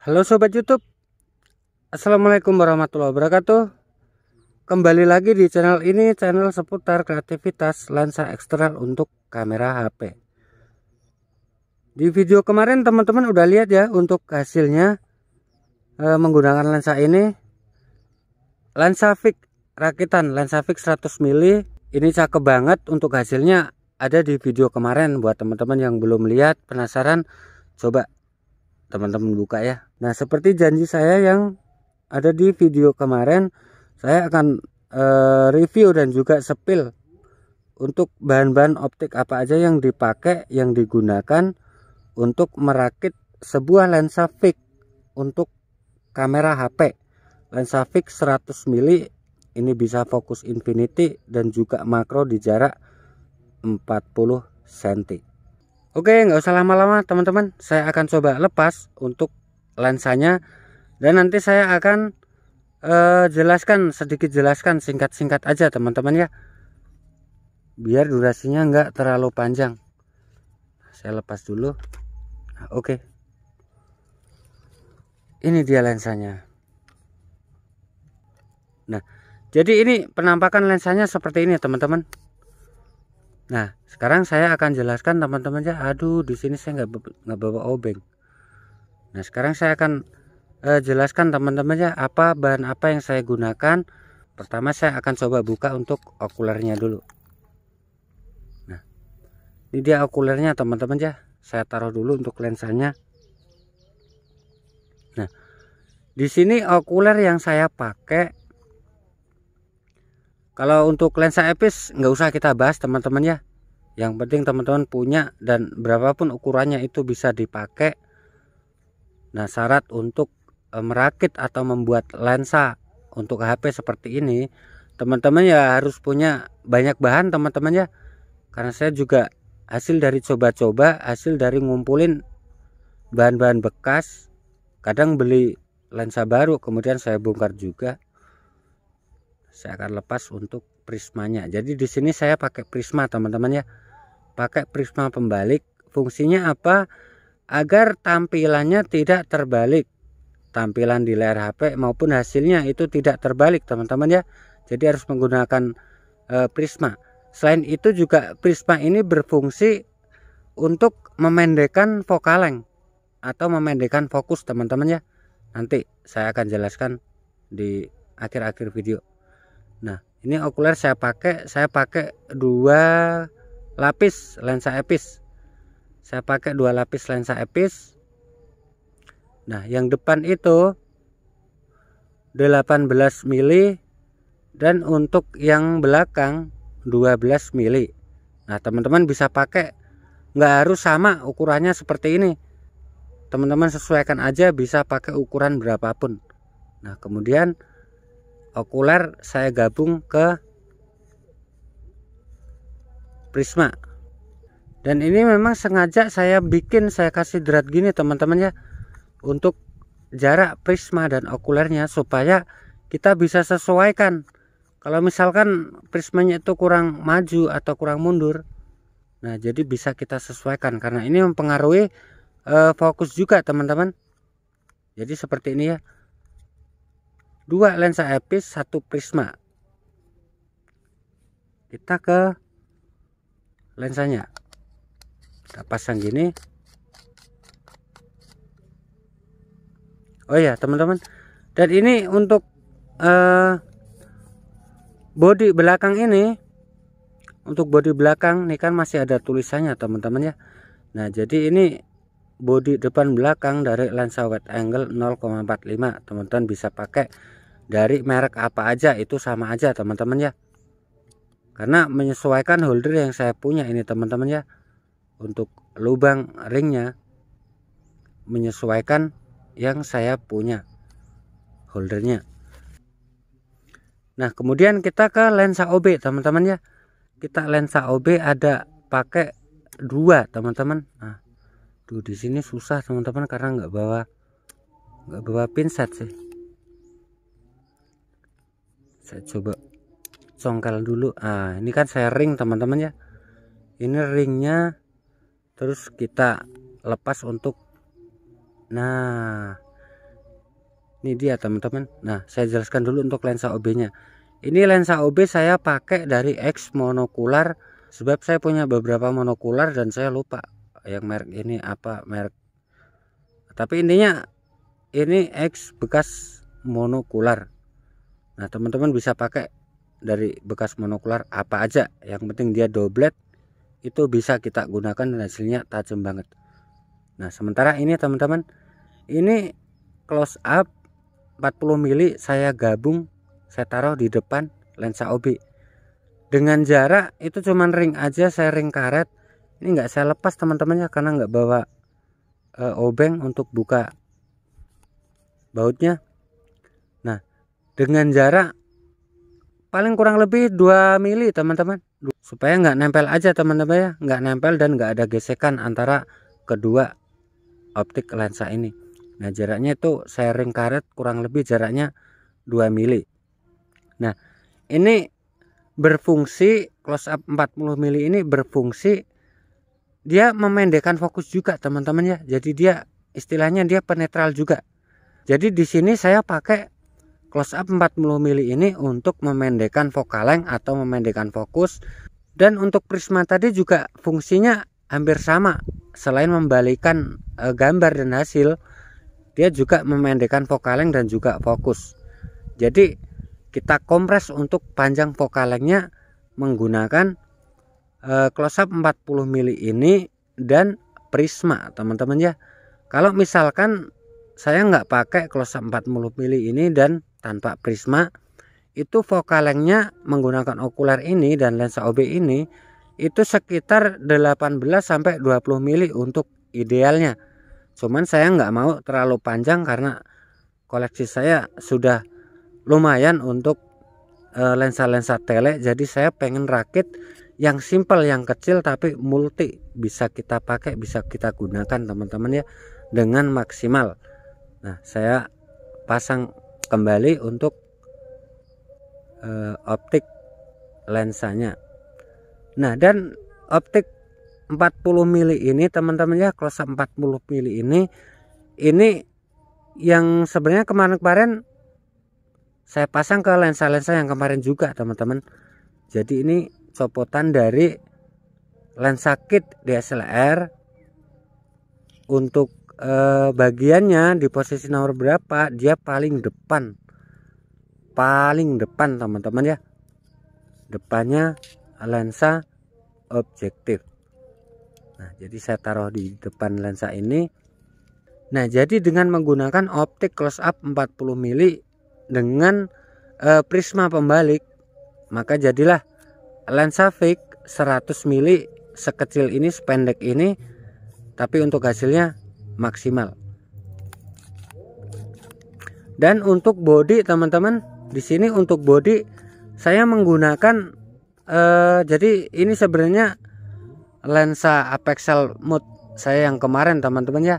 Halo Sobat YouTube, Assalamualaikum warahmatullahi wabarakatuh. Kembali lagi di channel ini, channel seputar kreativitas lensa eksternal untuk kamera HP. Di video kemarin teman-teman udah lihat ya untuk hasilnya menggunakan lensa ini. Lensa fix rakitan, lensa fix 100 mili. Ini cakep banget untuk hasilnya, ada di video kemarin. Buat teman-teman yang belum lihat, penasaran, coba teman-teman buka ya. Nah, seperti janji saya yang ada di video kemarin, saya akan review dan juga sepil untuk bahan-bahan optik apa aja yang dipakai, yang digunakan untuk merakit sebuah lensa fix untuk kamera HP. Lensa fix 100 mili ini bisa fokus infinity dan juga makro di jarak 40 cm. Oke, nggak usah lama-lama teman-teman, saya akan coba lepas untuk lensanya dan nanti saya akan jelaskan singkat-singkat aja teman-teman ya, biar durasinya nggak terlalu panjang. Saya lepas dulu. Nah, oke, ini dia lensanya. Nah, jadi ini penampakan lensanya seperti ini teman-teman. Nah, sekarang saya akan jelaskan teman-teman ya. Aduh, di sini saya nggak bawa obeng. Nah, sekarang saya akan jelaskan teman-teman ya, apa bahan apa yang saya gunakan. Pertama saya akan coba buka untuk okulernya dulu. Nah, ini dia okulernya teman-teman ya. Saya taruh dulu untuk lensanya. Nah, di sini okuler yang saya pakai. Kalau untuk lensa epis nggak usah kita bahas teman-teman ya. Yang penting teman-teman punya dan berapapun ukurannya itu bisa dipakai. Nah, syarat untuk merakit atau membuat lensa untuk HP seperti ini, teman-teman ya harus punya banyak bahan teman-teman ya. Karena saya juga hasil dari coba-coba, hasil dari ngumpulin bahan-bahan bekas. Kadang beli lensa baru kemudian saya bongkar juga. Saya akan lepas untuk prismanya. Jadi di sini saya pakai prisma teman-teman ya. Pakai prisma pembalik. Fungsinya apa? Agar tampilannya tidak terbalik. Tampilan di layar HP maupun hasilnya itu tidak terbalik teman-teman ya. Jadi harus menggunakan prisma. Selain itu juga prisma ini berfungsi untuk memendekkan focal length atau memendekkan fokus teman-teman ya. Nanti saya akan jelaskan di akhir-akhir video. Nah, ini okuler saya pakai 2 lapis lensa epis. Saya pakai 2 lapis lensa epis. Nah, yang depan itu 18 mili dan untuk yang belakang 12 mili. Nah, teman-teman bisa pakai, nggak harus sama ukurannya seperti ini. Teman-teman sesuaikan aja, bisa pakai ukuran berapapun. Nah, kemudian okuler saya gabung ke prisma. Dan ini memang sengaja saya kasih drat gini teman-teman ya, untuk jarak prisma dan okulernya supaya kita bisa sesuaikan. Kalau misalkan prismanya itu kurang maju atau kurang mundur, nah jadi bisa kita sesuaikan karena ini mempengaruhi fokus juga teman-teman. Jadi seperti ini ya, 2 lensa epis, 1 prisma. Kita ke lensanya, kita pasang gini. Oh ya teman-teman, dan ini untuk bodi belakang ini, untuk bodi belakang nih kan masih ada tulisannya teman-teman ya. Nah, jadi ini bodi depan belakang dari lensa wide angle 0,45. Teman-teman bisa pakai dari merek apa aja, itu sama aja teman-teman ya. Karena menyesuaikan holder yang saya punya ini teman-teman ya. Untuk lubang ringnya menyesuaikan yang saya punya holdernya. Nah, kemudian kita ke lensa OB teman-teman ya. Kita lensa OB ada pakai 2 teman-teman. Nah, tuh di sini susah teman-teman karena nggak bawa pinset sih. Saya coba congkel dulu. Ah, ini kan saya ring teman-teman ya. Ini ringnya, terus kita lepas untuk, nah Ini dia teman-teman. Nah, saya jelaskan dulu untuk lensa OB nya. Ini lensa OB saya pakai dari X monokular, sebab saya punya beberapa monokular dan saya lupa yang merek ini apa merek, tapi intinya ini X bekas monokular. Nah, teman-teman bisa pakai dari bekas monokular apa aja, yang penting dia doblet, itu bisa kita gunakan dan hasilnya tajam banget. Nah, sementara ini teman-teman, ini close up 40 mili saya gabung, saya taruh di depan lensa OB dengan jarak itu cuman ring aja, saya ring karet. Ini nggak saya lepas teman-temannya karena nggak bawa obeng untuk buka bautnya. Nah, dengan jarak paling kurang lebih 2 mili teman-teman, supaya nggak nempel aja teman-teman ya, nggak nempel dan nggak ada gesekan antara kedua optik lensa ini. Nah, jaraknya itu saya ring karet kurang lebih jaraknya 2 mili. Nah, ini berfungsi close up 40 mili ini berfungsi dia memendekkan fokus juga teman-teman ya. Jadi dia istilahnya dia penetral juga. Jadi di sini saya pakai close up 40 mili ini untuk memendekkan focal length atau memendekkan fokus. Dan untuk prisma tadi juga fungsinya hampir sama. Selain membalikan gambar dan hasil, dia juga memendekkan focal length dan juga fokus. Jadi kita kompres untuk panjang focal length-nya menggunakan close up 40 mili ini dan prisma teman-teman ya. Kalau misalkan saya nggak pakai close up 40 mili ini dan tanpa prisma, itu focal length-nya menggunakan okular ini dan lensa OB ini itu sekitar 18 sampai 20 mili untuk idealnya. Cuman saya nggak mau terlalu panjang karena koleksi saya sudah lumayan untuk lensa-lensa tele, jadi saya pengen rakit yang simple, yang kecil tapi multi, bisa kita pakai, bisa kita gunakan teman-teman ya dengan maksimal. Nah, saya pasang kembali untuk optik lensanya. Nah, dan optik 40 mili ini teman-teman ya, close up 40 mili ini yang sebenarnya kemarin-kemarin saya pasang ke lensa-lensa yang kemarin juga teman-teman. Jadi ini copotan dari lensa kit DSLR. Untuk bagiannya di posisi nomor berapa, dia paling depan teman-teman ya, depannya lensa objektif. Nah, jadi saya taruh di depan lensa ini. Nah, jadi dengan menggunakan optik close up 40 mili dengan prisma pembalik, maka jadilah lensa fix 100 mili sekecil ini, sependek ini, tapi untuk hasilnya maksimal. Dan untuk body teman-teman, di sini untuk body saya menggunakan jadi ini sebenarnya lensa apexel mode saya yang kemarin teman-teman ya.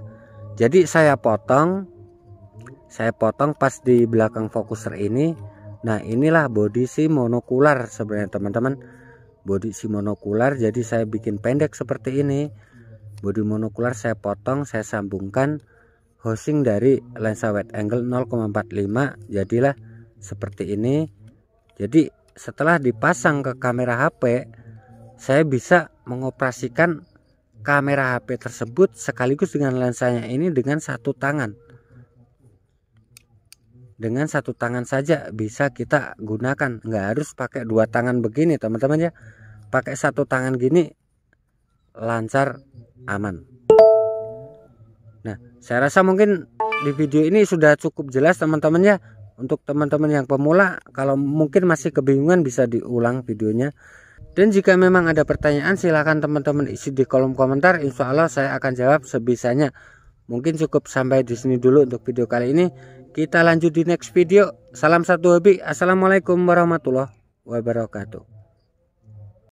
Jadi saya potong pas di belakang fokuser ini. Nah, inilah body si monokular sebenarnya teman-teman, body si monokular. Jadi saya bikin pendek seperti ini. Body monokular saya potong, saya sambungkan housing dari lensa wide angle 0,45, jadilah seperti ini. Jadi setelah dipasang ke kamera HP, saya bisa mengoperasikan kamera HP tersebut sekaligus dengan lensanya ini dengan satu tangan. Dengan satu tangan saja bisa kita gunakan, nggak harus pakai dua tangan begini teman-teman ya. Pakai satu tangan gini lancar, aman. Nah, saya rasa mungkin di video ini sudah cukup jelas teman-teman ya. Untuk teman-teman yang pemula, kalau mungkin masih kebingungan bisa diulang videonya. Dan jika memang ada pertanyaan, silahkan teman-teman isi di kolom komentar. Insya Allah saya akan jawab sebisanya. Mungkin cukup sampai di sini dulu untuk video kali ini. Kita lanjut di next video. Salam satu hobi. Assalamualaikum warahmatullahi wabarakatuh.